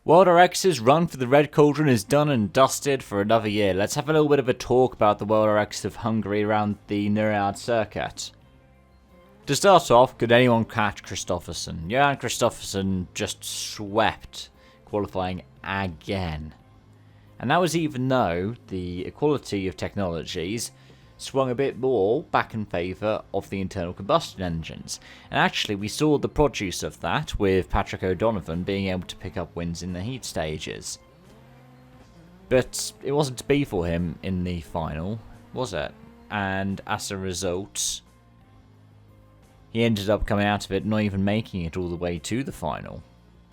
WorldRX's run for the Red Cauldron is done and dusted for another year. Let's have a little bit of a talk about the WorldRX of Hungary around the Neuriad circuit. To start off, could anyone catch Kristoffersson? Johan Kristoffersson just swept qualifying again. And that was even though the equality of technologies swung a bit more back in favour of the internal combustion engines. And actually we saw the produce of that with Patrick O'Donovan being able to pick up wins in the heat stages. But it wasn't to be for him in the final, was it? And as a result, he ended up coming out of it not even making it all the way to the final,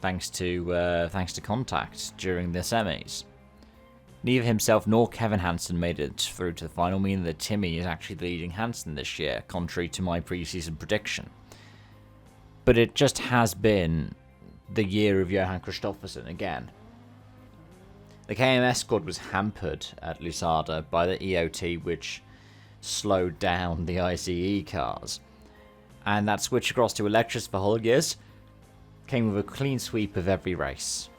thanks to contact during the semis. Neither himself nor Kevin Hansen made it through to the final, meaning that Timmy is actually leading Hansen this year, contrary to my preseason prediction. But it just has been the year of Johan Kristoffersson again. The KMS squad was hampered at Lusada by the EOT, which slowed down the ICE cars. And that switch across to Electris for Holgers came with a clean sweep of every race.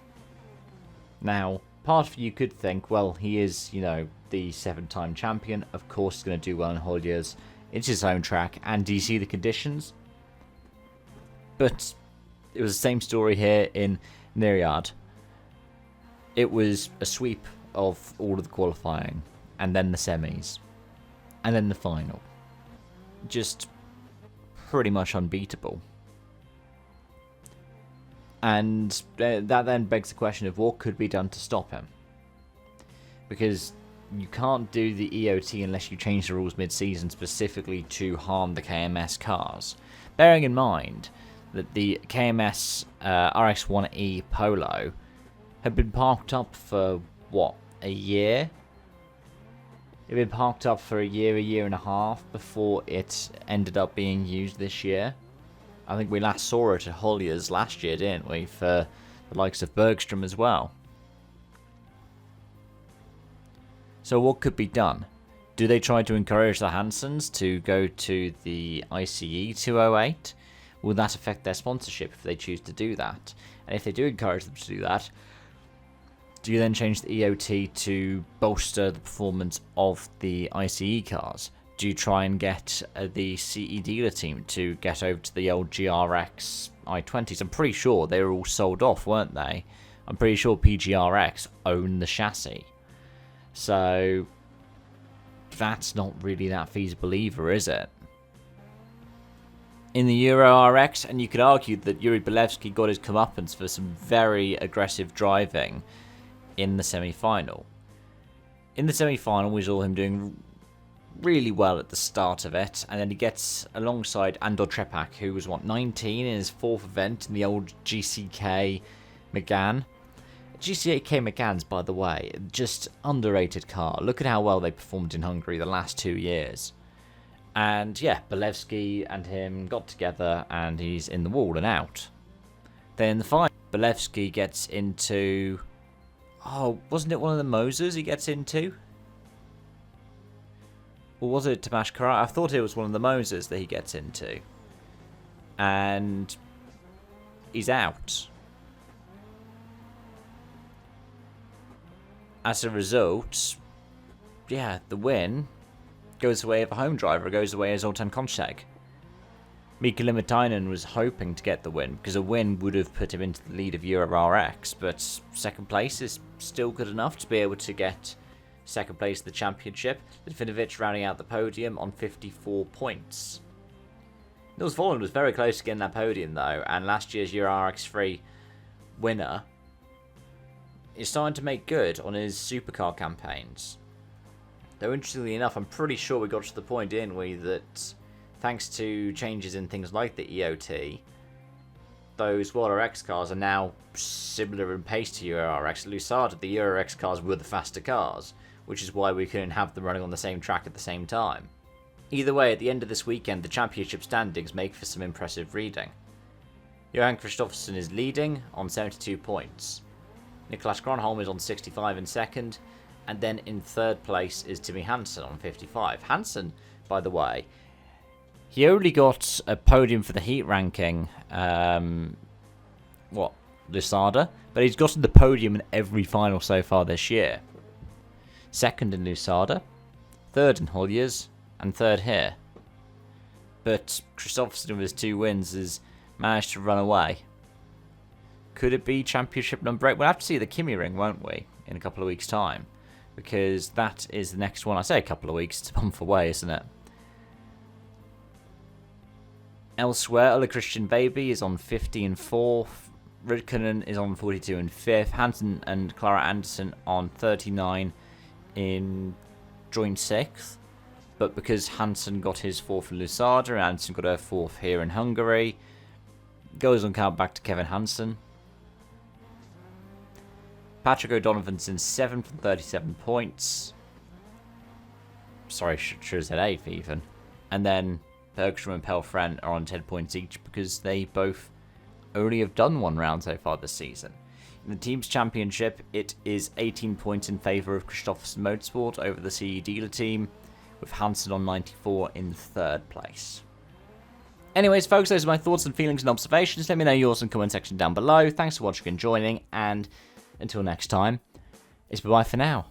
Now, part of you could think, well, he is, the 7-time champion. Of course he's going to do well in Holgers. It's his own track. And do you see the conditions? But it was the same story here in Neuriad. It was a sweep of all of the qualifying. And then the semis. And then the final. Just pretty much unbeatable. And that then begs the question of what could be done to stop him. Because you can't do the EOT unless you change the rules mid-season specifically to harm the KMS cars. Bearing in mind that the KMS RX-1E Polo had been parked up for, a year? It had been parked up for a year and a half before it ended up being used this year. I think we last saw it at Holliers last year, didn't we? For the likes of Bergstrom as well. So what could be done? Do they try to encourage the Hansens to go to the ICE 208? Will that affect their sponsorship if they choose to do that? And if they do encourage them to do that, do you then change the EOT to bolster the performance of the ICE cars? Do you try and get the CE dealer team to get over to the old GRX i20s? I'm pretty sure they were all sold off, weren't they? I'm pretty sure PGRX own the chassis. So that's not really that feasible either, is it? In the EuroRX, and you could argue that Yuri Belevsky got his comeuppance for some very aggressive driving in the semi-final. In the semi-final, we saw him doing really well at the start of it, and then he gets alongside Andor Trepak, who was 19 in his 4th event in the old GCK Megane. GCK Meganes, by the way, just underrated car. Look at how well they performed in Hungary the last 2 years. And yeah, Belevsky and him got together and he's in the wall and out. Then in the final, Belevsky gets into, wasn't it one of the Mosers he gets into? Or was it Tomasz Karat? I thought it was one of the Mosers that he gets into. And he's out. As a result, the win goes the way of a home driver, goes the way of Zoltan Konchek. Mika Limitainen was hoping to get the win, because a win would have put him into the lead of EuroRX, but second place is still good enough to be able to get second place of the championship. Litvinenko rounding out the podium on 54 points. Nils Volland was very close to getting that podium though, and last year's EuroRX 3 winner is starting to make good on his supercar campaigns. Though interestingly enough, I'm pretty sure we got to the point, didn't we, that thanks to changes in things like the EOT, those WorldRX cars are now similar in pace to EuroRX. At Lusada, the EuroRX cars were the faster cars, which is why we couldn't have them running on the same track at the same time. Either way, at the end of this weekend, the championship standings make for some impressive reading. Johan Kristoffersson is leading on 72 points. Niklas Gronholm is on 65 in second, and then in third place is Timmy Hansen on 55. Hansen, by the way, he only got a podium for the heat ranking, Lusada, but he's gotten the podium in every final so far this year. Second in Lusada, third in Holliers, and third here. But Kristoffersen with his 2 wins has managed to run away. Could it be championship number 8? We'll have to see the Kimi ring, won't we, in a couple of weeks' time. Because that is the next one. I say a couple of weeks, it's a month away, isn't it? Elsewhere, Ole Christian Baby is on 50 and 4th. Rudkonen is on 42 and 5th. Hansen and Clara Anderson on 39 in joint 6th. But because Hansen got his 4th in Lusada and Anderson got her 4th here in Hungary, goes on count back to Kevin Hansen. Patrick O'Donovan's in 7th and 37 points. Sorry, should have said 8th even. And then Bergstrom and Pelfren are on 10 points each because they both only have done 1 round so far this season. In the team's championship, it is 18 points in favour of Kristoffersen Motorsport over the CE dealer team, with Hansen on 94 in 3rd place. Anyways, folks, those are my thoughts and feelings and observations. Let me know yours in the comment section down below. Thanks for watching and joining, and until next time, it's bye-bye for now.